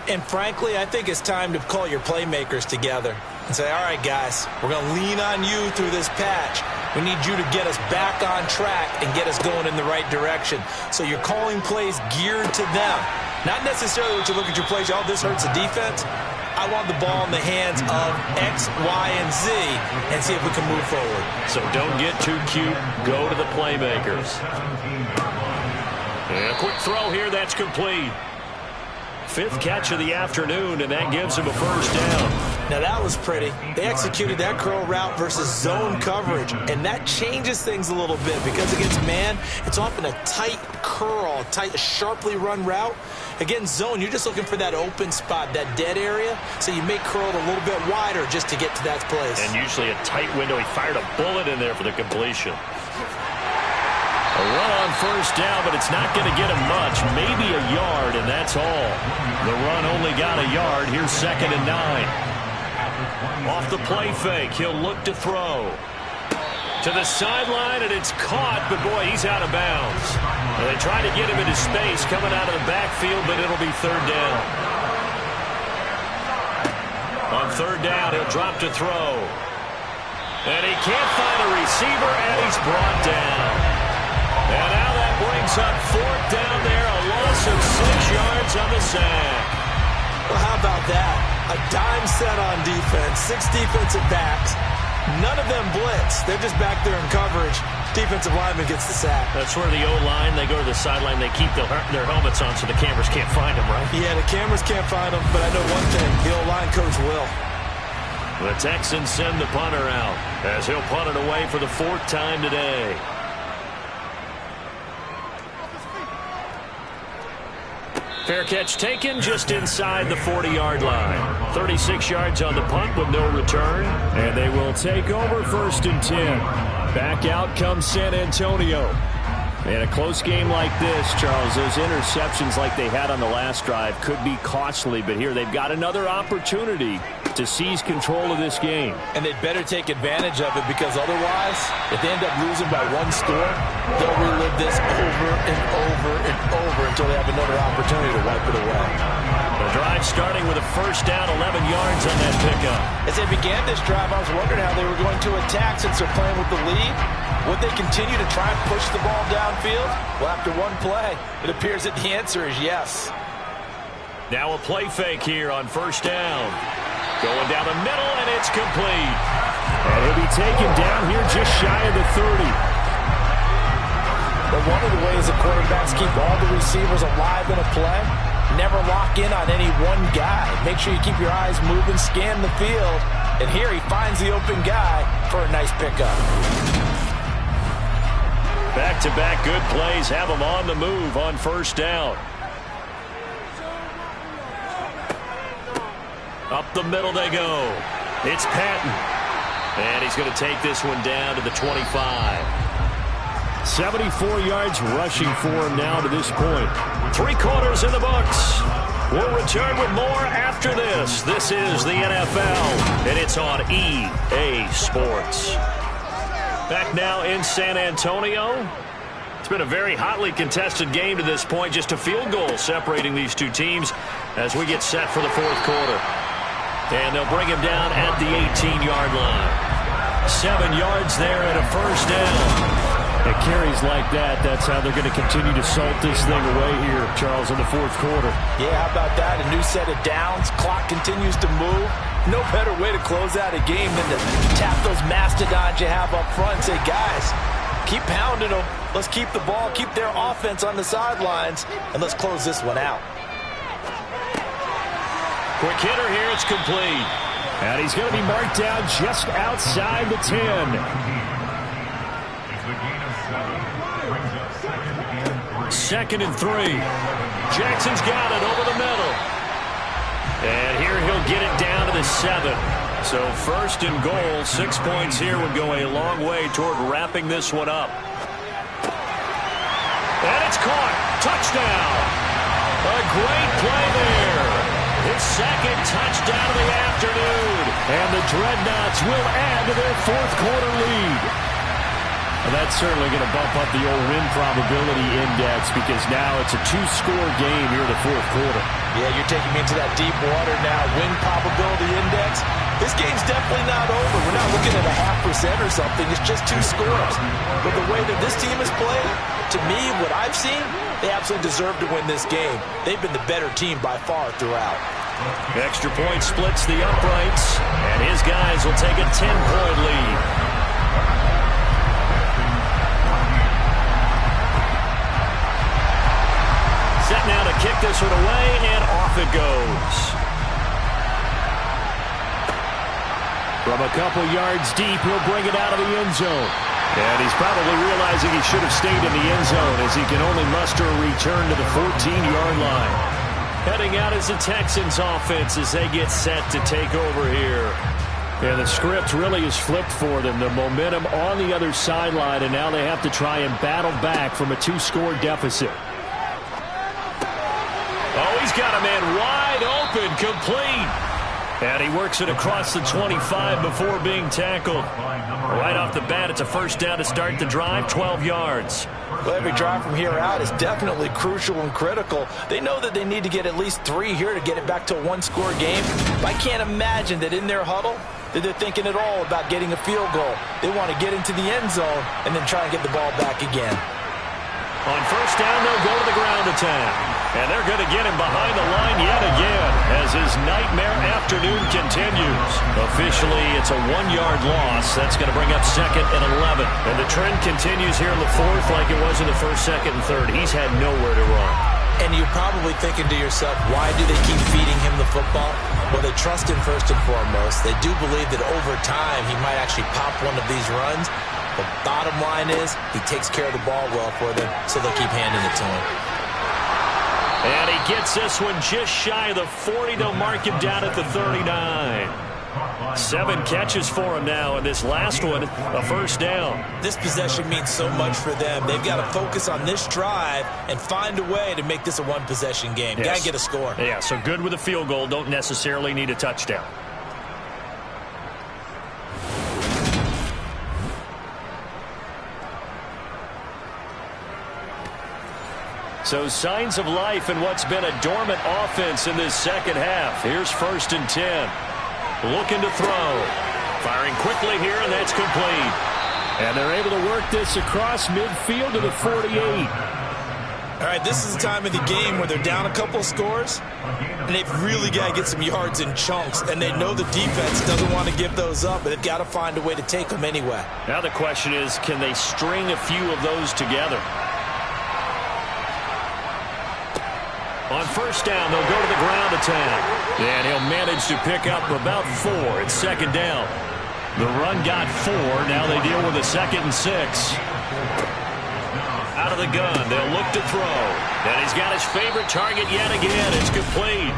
And frankly, I think it's time to call your playmakers together and say, all right, guys, we're going to lean on you through this patch. We need you to get us back on track and get us going in the right direction. So you're calling plays geared to them. Not necessarily what you look at your plays, oh, this hurts the defense. I want the ball in the hands of X, Y, and Z and see if we can move forward. So don't get too cute. Go to the playmakers. And a quick throw here. That's complete. 5th catch of the afternoon, and that gives him a first down. Now, that was pretty. They executed that curl route versus zone coverage, and that changes things a little bit because against man, it's often a tight curl, tight, sharply run route. Against zone, you're just looking for that open spot, that dead area, so you may curl it a little bit wider just to get to that place. And usually a tight window. He fired a bullet in there for the completion. A run on first down, but it's not going to get him much. Maybe a yard, and that's all. The run only got a yard. Here's 2nd and 9. Off the play fake, he'll look to throw. To the sideline, and it's caught, but boy, he's out of bounds. And they try to get him into space coming out of the backfield, but it'll be 3rd down. On 3rd down, he'll drop to throw. And he can't find a receiver, and he's brought down. And now that brings up 4th down there, a loss of 6 yards on the sack. Well, how about that? A dime set on defense, 6 defensive backs. None of them blitz. They're just back there in coverage. Defensive lineman gets the sack. That's where the O-line, they go to the sideline, they keep their helmets on so the cameras can't find them, right? Yeah, the cameras can't find them, but I know one thing, the O-line coach will. The Texans send the punter out as he'll punt it away for the 4th time today. Fair catch taken just inside the 40-yard line. 36 yards on the punt with no return. And they will take over 1st and 10. Back out comes San Antonio. And a close game like this, Charles, those interceptions like they had on the last drive could be costly. But here they've got another opportunity to seize control of this game. And they'd better take advantage of it because otherwise, if they end up losing by 1 score, they'll relive this over and over and over until they have another opportunity to wipe it away. The drive starting with a first down, 11 yards on that pickup. As they began this drive, I was wondering how they were going to attack since they're playing with the lead. Would they continue to try and push the ball downfield? Well, after one play, it appears that the answer is yes. Now a play fake here on first down. Going down the middle, and it's complete. And he'll be taken down here just shy of the 30. But one of the ways the quarterbacks keep all the receivers alive in a play Never lock in on any one guy. Make sure you keep your eyes moving, scan the field. And here he finds the open guy for a nice pickup. Back-to-back good plays have him on the move on first down. Up the middle they go. It's Patton. And he's going to take this one down to the 25. 74 yards rushing for him now to this point. 3 quarters in the books. We'll return with more after this. This is the NFL, and it's on EA Sports. Back now in San Antonio. It's been a very hotly contested game to this point. Just a field goal separating these two teams as we get set for the fourth quarter. And they'll bring him down at the 18-yard line. 7 yards there and a first down. It carries like that. That's how they're going to continue to salt this thing away here, Charles, in the fourth quarter. Yeah, how about that? A new set of downs. Clock continues to move. No better way to close out a game than to tap those mastodons you have up front and say, guys, keep pounding them. Let's keep the ball, keep their offense on the sidelines, and let's close this one out. Quick hitter here, it's complete. And he's going to be marked down just outside the 10. Second and 3. Jackson's got it over the middle. And here he'll get it down to the 7. So first and goal, 6 points here would go a long way toward wrapping this one up. And it's caught. Touchdown. A great play there. His second touchdown of the afternoon. And the Dreadnoughts will add to their fourth quarter lead. Well, that's certainly going to bump up the old win probability index because now it's a 2-score game here in the fourth quarter. Yeah, you're taking me into that deep water now. Win probability index. This game's definitely not over. We're not looking at a 0.5% or something. It's just 2 scores. But the way that this team has played, to me, what I've seen, they absolutely deserve to win this game. They've been the better team by far throughout. Extra point splits the uprights, and his guys will take a 10-point lead. Set now to kick this one away, and off it goes. From a couple yards deep, he'll bring it out of the end zone. And he's probably realizing he should have stayed in the end zone as he can only muster a return to the 14-yard line. Heading out is the Texans offense as they get set to take over here. And the script really is flipped for them. The momentum on the other sideline, and now they have to try and battle back from a 2-score deficit. Oh, he's got a man wide open, complete. And he works it across the 25 before being tackled. Right off the bat, it's a first down to start the drive, 12 yards. Well, every drive from here out is definitely crucial and critical. They know that they need to get at least 3 here to get it back to a 1-score game. But I can't imagine that in their huddle that they're thinking at all about getting a field goal. They want to get into the end zone and then try and get the ball back again. On first down, they'll go to the ground attack. And they're going to get him behind the line yet again as his nightmare afternoon continues. Officially, it's a 1-yard loss. That's going to bring up second and 11. And the trend continues here in the fourth like it was in the first, second, and third. He's had nowhere to run. And you're probably thinking to yourself, why do they keep feeding him the football? Well, they trust him first and foremost. They do believe that over time he might actually pop one of these runs. The bottom line is he takes care of the ball well for them, so they'll keep handing it to him. And he gets this one just shy of the 40. They'll mark him down at the 39. 7 catches for him now, and this last one, a first down. This possession means so much for them. They've got to focus on this drive and find a way to make this a 1-possession game. Yes. Got to get a score. Yeah, so good with a field goal. Don't necessarily need a touchdown. So signs of life in what's been a dormant offense in this second half. Here's first and 10. Looking to throw. Firing quickly here, and that's complete. And they're able to work this across midfield to the 48. All right, this is the time of the game where they're down a couple scores, and they've really got to get some yards in chunks, and they know the defense doesn't want to give those up, but they've got to find a way to take them anyway. Now the question is, can they string a few of those together? On first down, they'll go to the ground attack. And he'll manage to pick up about 4. It's second down. The run got 4. Now they deal with a 2nd and 6. Out of the gun, they'll look to throw. And he's got his favorite target yet again. It's complete.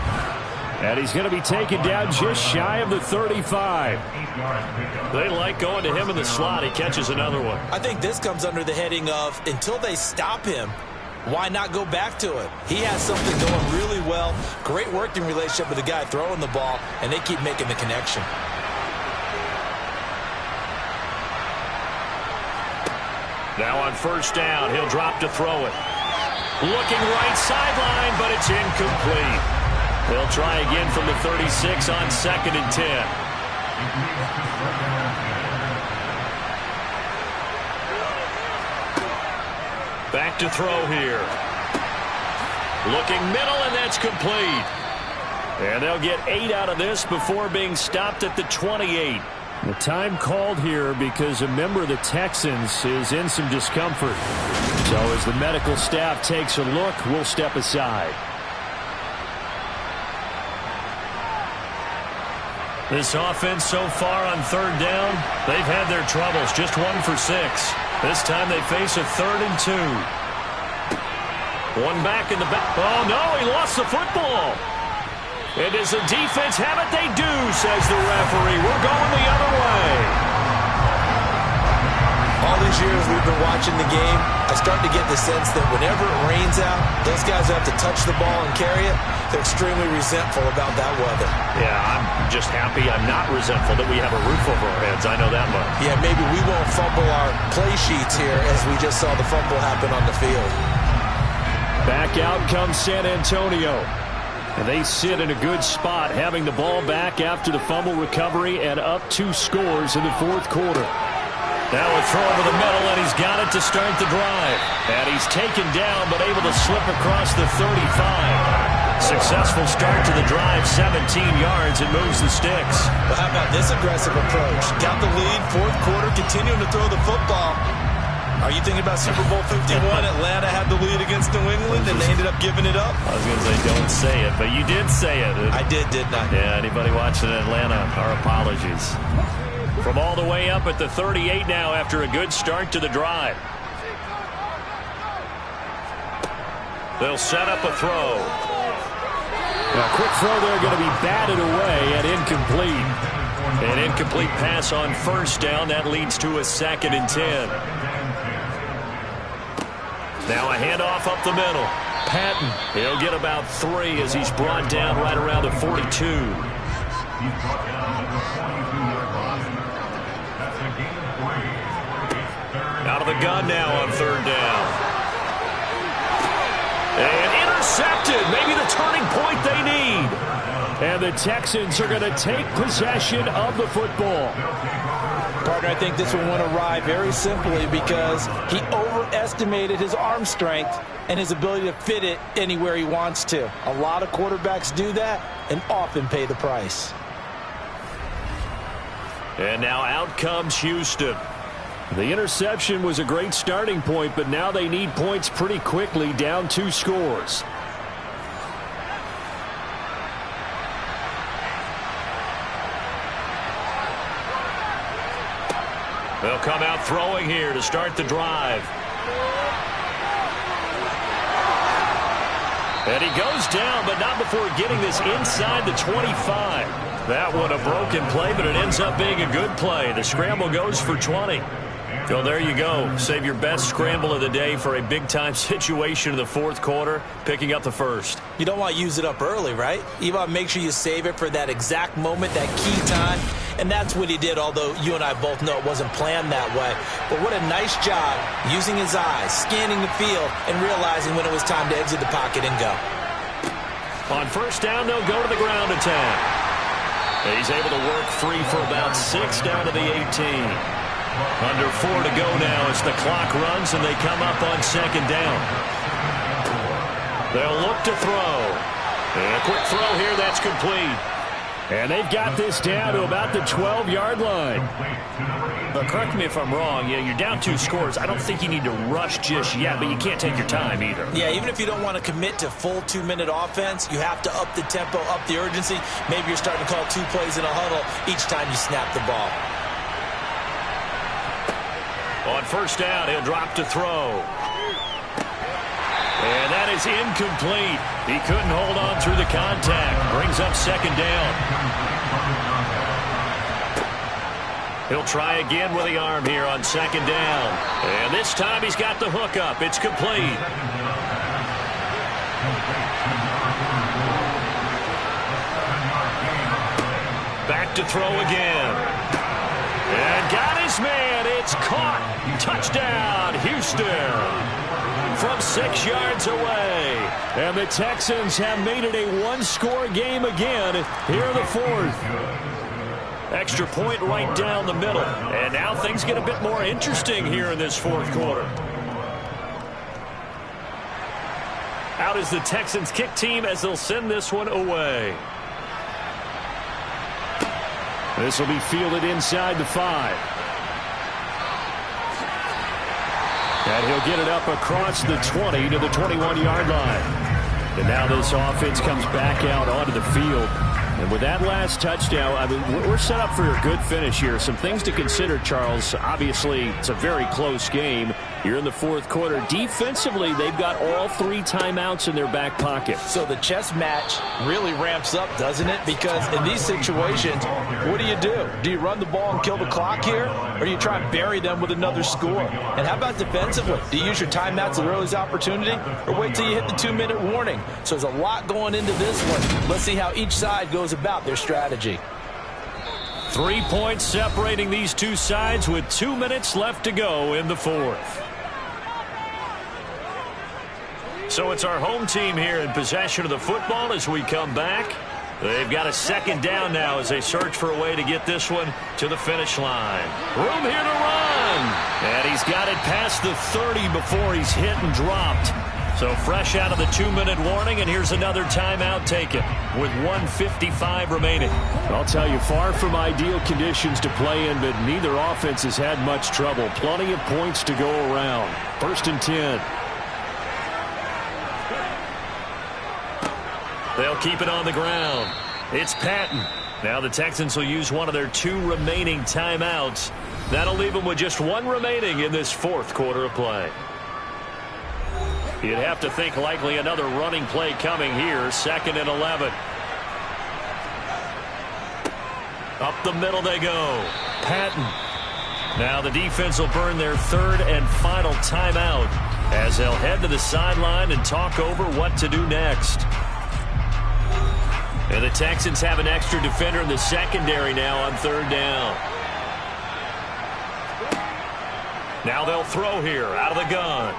And he's going to be taken down just shy of the 35. They like going to him in the slot. He catches another one. I think this comes under the heading of until they stop him, why not go back to it? He has something going really well. Great working relationship with the guy throwing the ball, and they keep making the connection. Now on first down, he'll drop to throw it. Looking right sideline, but it's incomplete. They'll try again from the 36 on 2nd and 10. Back to throw here. Looking middle, and that's complete. And they'll get 8 out of this before being stopped at the 28. The time called here because a member of the Texans is in some discomfort. So as the medical staff takes a look, we'll step aside. This offense so far on third down, they've had their troubles. Just 1 for 6. This time they face a 3rd and 2. One back in the back. Oh, no, he lost the football. And does the defense have it? They do, says the referee. We're going the other way. All these years we've been watching the game, I start to get the sense that whenever it rains out, those guys who have to touch the ball and carry it, they're extremely resentful about that weather. Yeah, I'm just happy I'm not resentful that we have a roof over our heads. I know that much. Yeah, maybe we won't fumble our play sheets here as we just saw the fumble happen on the field. Back out comes San Antonio. And they sit in a good spot, having the ball back after the fumble recovery and up 2 scores in the 4th quarter. Now a throw over the middle, and he's got it to start the drive. And he's taken down, but able to slip across the 35. Successful start to the drive, 17 yards, and moves the sticks. Well, how about this aggressive approach? Got the lead, 4th quarter, continuing to throw the football. Are you thinking about Super Bowl 51? Atlanta had the lead against New England, and they ended up giving it up? I was going to say, don't say it, but you did say it. I did, didn't I? Yeah, anybody watching Atlanta, our apologies. From all the way up at the 38 now after a good start to the drive. They'll set up a throw. Now, quick throw there, going to be batted away and incomplete. An incomplete pass on first down. That leads to a 2nd and 10. Now a handoff up the middle. Patton, he'll get about 3 as he's brought down right around the 42. Out of the gun now on 3rd down. And intercepted. Maybe the turning point they need. And the Texans are going to take possession of the football. Partner, I think this one went awry very simply because he overestimated his arm strength and his ability to fit it anywhere he wants to. A lot of quarterbacks do that and often pay the price. And now out comes Houston. The interception was a great starting point, but now they need points pretty quickly, down 2 scores. They'll come out throwing here to start the drive. And he goes down, but not before getting this inside the 25. That one a broken play, but it ends up being a good play. The scramble goes for 20. So there you go. Save your best scramble of the day for a big-time situation in the 4th quarter, picking up the 1st. You don't want to use it up early, right? You want to make sure you save it for that exact moment, that key time. And that's what he did, although you and I both know it wasn't planned that way. But what a nice job using his eyes, scanning the field, and realizing when it was time to exit the pocket and go. On first down, they'll go to the ground attack. He's able to work free for about 6 down to the 18. Under 4 to go now as the clock runs, and they come up on 2nd down. They'll look to throw. And a quick throw here, that's complete. And they've got this down to about the 12-yard line. But correct me if I'm wrong, you're down 2 scores. I don't think you need to rush just yet, but you can't take your time either. Yeah, even if you don't want to commit to full 2-minute offense, you have to up the tempo, up the urgency. Maybe you're starting to call 2 plays in a huddle each time you snap the ball. On first down, he'll drop to throw. And that is incomplete. He couldn't hold on through the contact. Brings up second down. He'll try again with the arm here on second down. And this time he's got the hook up. It's complete. Back to throw again. And got his man. It's caught. Touchdown, Houston. From 6 yards away. And the Texans have made it a 1-score game again here in the 4th. Extra point right down the middle. And now things get a bit more interesting here in this 4th quarter. Out is the Texans kick team as they'll send this one away. This will be fielded inside the 5. And he'll get it up across the 20 to the 21-yard line. And now this offense comes back out onto the field. And with that last touchdown, I mean, we're set up for a good finish here. Some things to consider, Charles. Obviously, it's a very close game. You're in the 4th quarter. Defensively, they've got all 3 timeouts in their back pocket. So the chess match really ramps up, doesn't it? Because in these situations, what do? Do you run the ball and kill the clock here? Or do you try and bury them with another score? And how about defensively? Do you use your timeouts at earliest opportunity? Or wait till you hit the 2-minute warning? So there's a lot going into this one. Let's see how each side goes about their strategy. 3 points separating these two sides with 2 minutes left to go in the 4th. So it's our home team here in possession of the football as we come back. They've got a second down now as they search for a way to get this one to the finish line. Room here to run. And he's got it past the 30 before he's hit and dropped. So fresh out of the 2-minute warning, and here's another timeout taken with 1:55 remaining. I'll tell you, far from ideal conditions to play in, but neither offense has had much trouble. Plenty of points to go around. 1st and 10. They'll keep it on the ground. It's Patton. Now the Texans will use one of their 2 remaining timeouts. That'll leave them with just 1 remaining in this 4th quarter of play. You'd have to think likely another running play coming here. 2nd and 11. Up the middle they go. Patton. Now the defense will burn their 3rd and final timeout as they'll head to the sideline and talk over what to do next. And the Texans have an extra defender in the secondary now on 3rd down. Now they'll throw here out of the gun.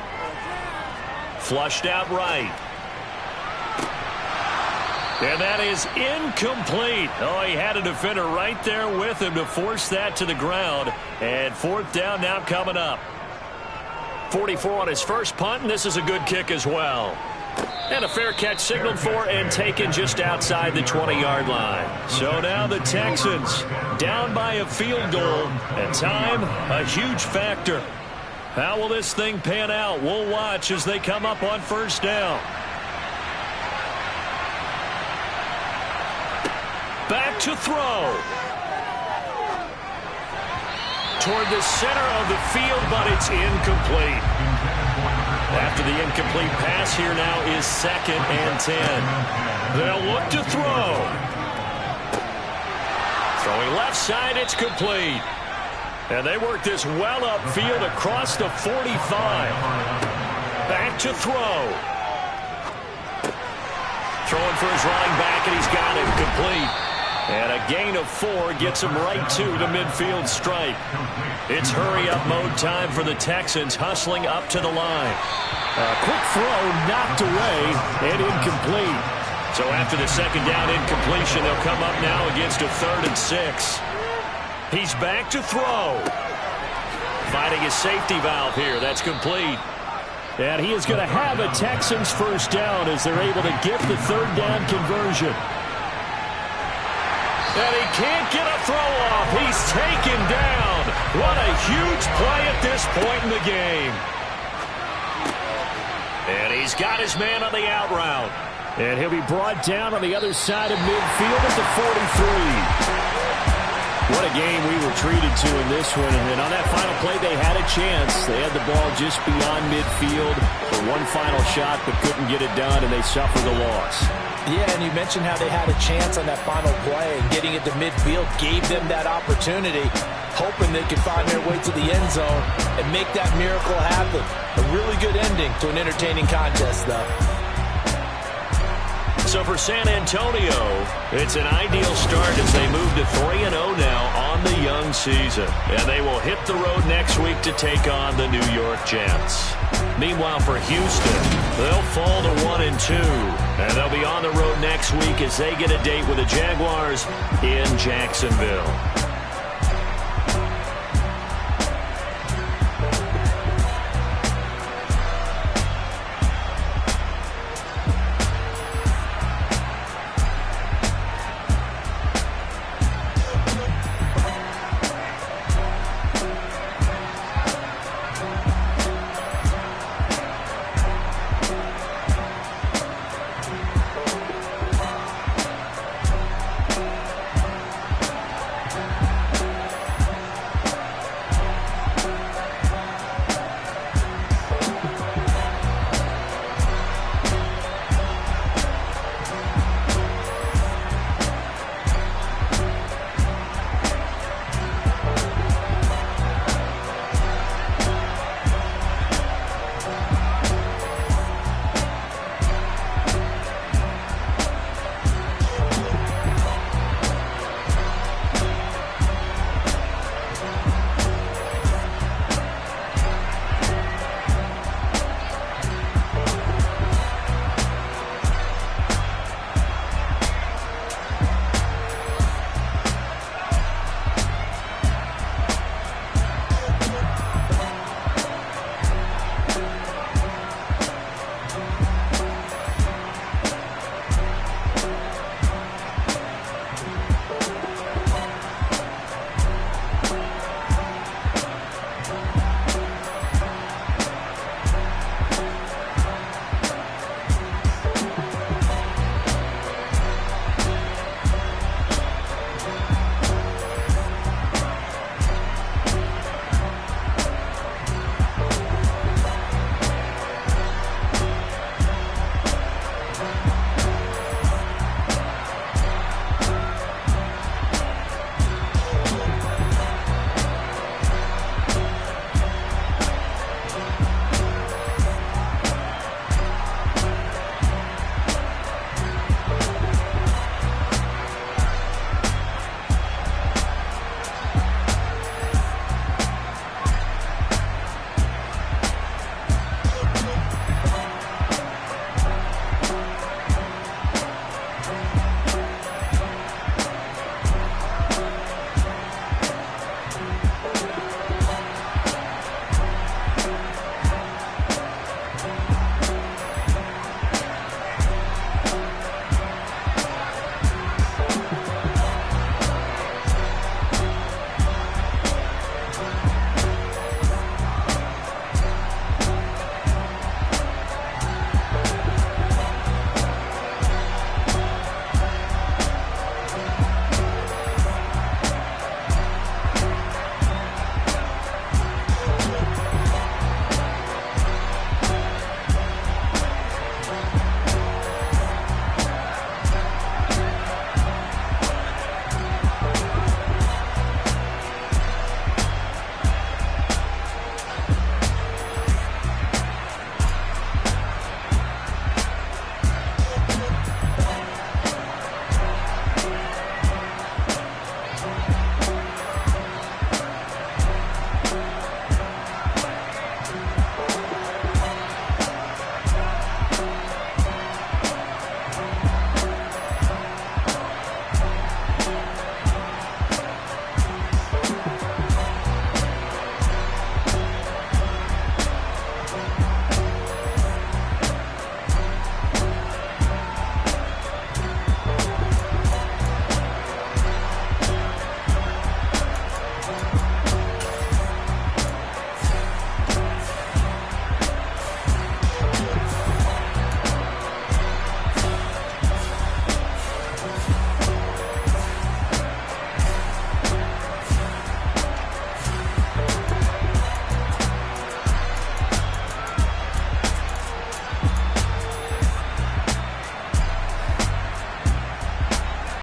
Flushed out right. And that is incomplete. Oh, he had a defender right there with him to force that to the ground. And 4th down now coming up. 44 on his first punt, and this is a good kick as well. And a fair catch signaled for and taken just outside the 20-yard line. So now the Texans down by a field goal. And time, a huge factor. How will this thing pan out? We'll watch as they come up on 1st down. Back to throw. Toward the center of the field, but it's incomplete. After the incomplete pass, here now is 2nd and 10. They'll look to throw. Throwing left side, it's complete. And they work this well upfield across the 45. Back to throw. Throwing for his running back, and he's got it complete. And a gain of 4 gets him right to the midfield stripe. It's hurry-up mode time for the Texans, hustling up to the line. A quick throw knocked away and incomplete. So after the 2nd down incompletion, they'll come up now against a 3rd and 6. He's back to throw. Finding his safety valve here. That's complete. And he is going to have a Texans 1st down as they're able to get the 3rd down conversion. And he can't get a throw off. He's taken down. What a huge play at this point in the game. And he's got his man on the out route. And he'll be brought down on the other side of midfield at the 43. What a game we were treated to in this one. And on that final play, they had a chance. They had the ball just beyond midfield for one final shot, but couldn't get it done, and they suffered the loss. Yeah, and you mentioned how they had a chance on that final play, and getting it to midfield gave them that opportunity, hoping they could find their way to the end zone and make that miracle happen. A really good ending to an entertaining contest, though. So for San Antonio, it's an ideal start as they move to 3-0 now on the young season. And they will hit the road next week to take on the New York Jets. Meanwhile, for Houston, they'll fall to 1-2. And they'll be on the road next week as they get a date with the Jaguars in Jacksonville.